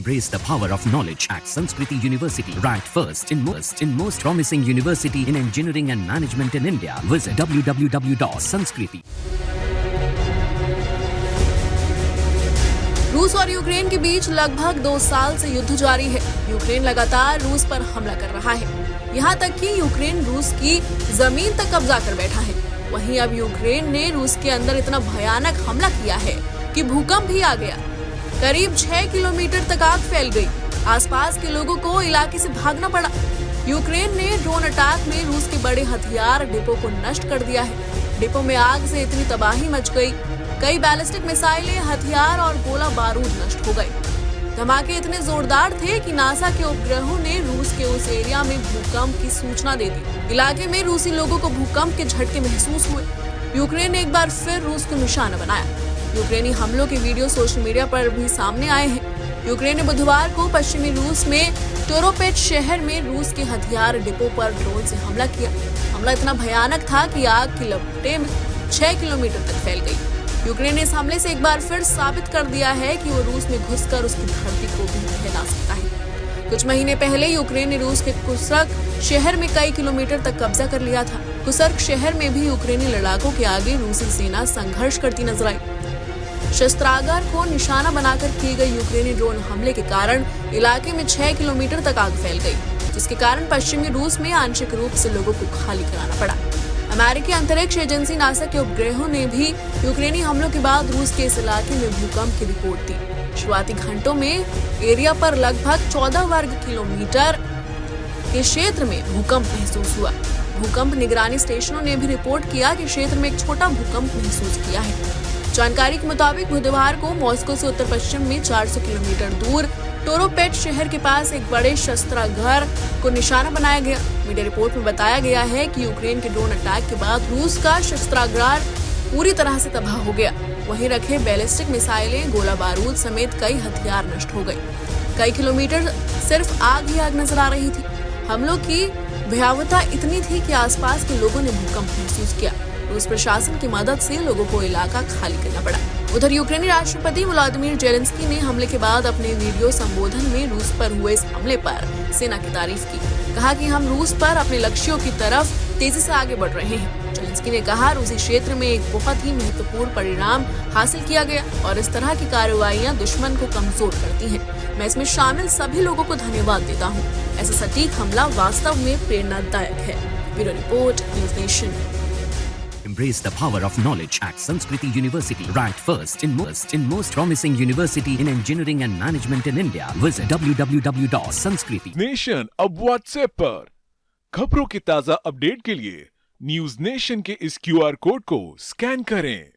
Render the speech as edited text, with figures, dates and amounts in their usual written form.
Embrace the power of knowledge at Sanskriti University. Ranked first in most promising university in engineering and management in India. Visit www.sanskriti. रूस और Ukraine के बीच लगभग 2 साल से युद्ध जारी है। यूक्रेन लगातार रूस पर हमला कर रहा है। यहाँ तक कि यूक्रेन रूस की जमीन तक कब्जा कर बैठा है। वहीं अब यूक्रेन ने रूस के अंदर इतना भयानक हमला किया है कि भूकंप भी आ गया। करीब 6 किलोमीटर तक आग फैल गई। आसपास के लोगों को इलाके से भागना पड़ा। यूक्रेन ने ड्रोन अटैक में रूस के बड़े हथियार डिपो को नष्ट कर दिया है। डिपो में आग से इतनी तबाही मच गई, कई बैलिस्टिक मिसाइलें, हथियार और गोला बारूद नष्ट हो गए। धमाके इतने जोरदार थे कि नासा के उपग्रहों ने रूस के उस एरिया में भूकंप की सूचना दे दी। इलाके में रूसी लोगों को भूकंप के झटके महसूस हुए। यूक्रेन ने एक बार फिर रूस को निशाना बनाया। यूक्रेनी हमलों के वीडियो सोशल मीडिया पर भी सामने आए हैं। यूक्रेन ने बुधवार को पश्चिमी रूस में टोरोपेट शहर में रूस के हथियार डिपो पर ड्रोन से हमला किया। हमला इतना भयानक था कि आग की लपटें 6 किलोमीटर तक फैल गई। यूक्रेन ने इस हमले से एक बार फिर साबित कर दिया है कि वो रूस में घुसकर उसकी धरती को भी हिला सकता है। कुछ महीने पहले यूक्रेन ने रूस के कुर्स्क शहर में कई किलोमीटर तक कब्जा कर लिया था। कुर्स्क शहर में भी यूक्रेनी लड़ाकों के आगे रूसी सेना संघर्ष करती नजर आई। शस्त्रागार को निशाना बनाकर किए गए यूक्रेनी ड्रोन हमले के कारण इलाके में 6 किलोमीटर तक आग फैल गई, जिसके कारण पश्चिमी रूस में आंशिक रूप से लोगों को खाली कराना पड़ा। अमेरिकी अंतरिक्ष एजेंसी नासा के उपग्रहों ने भी यूक्रेनी हमलों के बाद रूस के इस इलाके में भूकंप की रिपोर्ट दी। शुरुआती घंटों में एरिया पर लगभग 14 वर्ग किलोमीटर के क्षेत्र में भूकंप महसूस हुआ। भूकंप निगरानी स्टेशनों ने भी रिपोर्ट किया कि क्षेत्र में एक छोटा भूकंप महसूस किया है। जानकारी के मुताबिक बुधवार को मॉस्को से उत्तर पश्चिम में 400 किलोमीटर दूर टोरोपेट शहर के पास एक बड़े शस्त्रागार को निशाना बनाया गया। मीडिया रिपोर्ट में बताया गया है कि यूक्रेन के ड्रोन अटैक के बाद रूस का शस्त्रागार पूरी तरह से तबाह हो गया। वहीं रखे बैलिस्टिक मिसाइलें, गोला बारूद समेत कई हथियार नष्ट हो गए। कई किलोमीटर सिर्फ आग ही आग नजर आ रही थी। हमलों की भयावहता इतनी थी कि आसपास के लोगों ने भूकंप महसूस किया। रूस प्रशासन की मदद से लोगों को इलाका खाली करना पड़ा। उधर यूक्रेनी राष्ट्रपति व्लादिमीर जेलेंस्की ने हमले के बाद अपने वीडियो संबोधन में रूस पर हुए इस हमले पर सेना की तारीफ की। कहा कि हम रूस पर अपने लक्ष्यों की तरफ तेजी से आगे बढ़ रहे हैं। जेलेंस्की ने कहा, रूसी क्षेत्र में एक बहुत ही महत्वपूर्ण परिणाम हासिल किया गया और इस तरह की कार्रवाइयां दुश्मन को कमजोर करती हैं। मैं इसमें शामिल सभी लोगों को धन्यवाद देता हूँ। ऐसा सटीक हमला वास्तव में प्रेरणादायक है। Bureau report, news nation. Embrace the power of knowledge at Sanskriti University. Ranked first in most promising university in engineering and management in India. Visit www.sanskriti. Nation अब व्हाट्सएप पर खबरों के ताजा अपडेट के लिए न्यूज नेशन के इस QR code को स्कैन करें।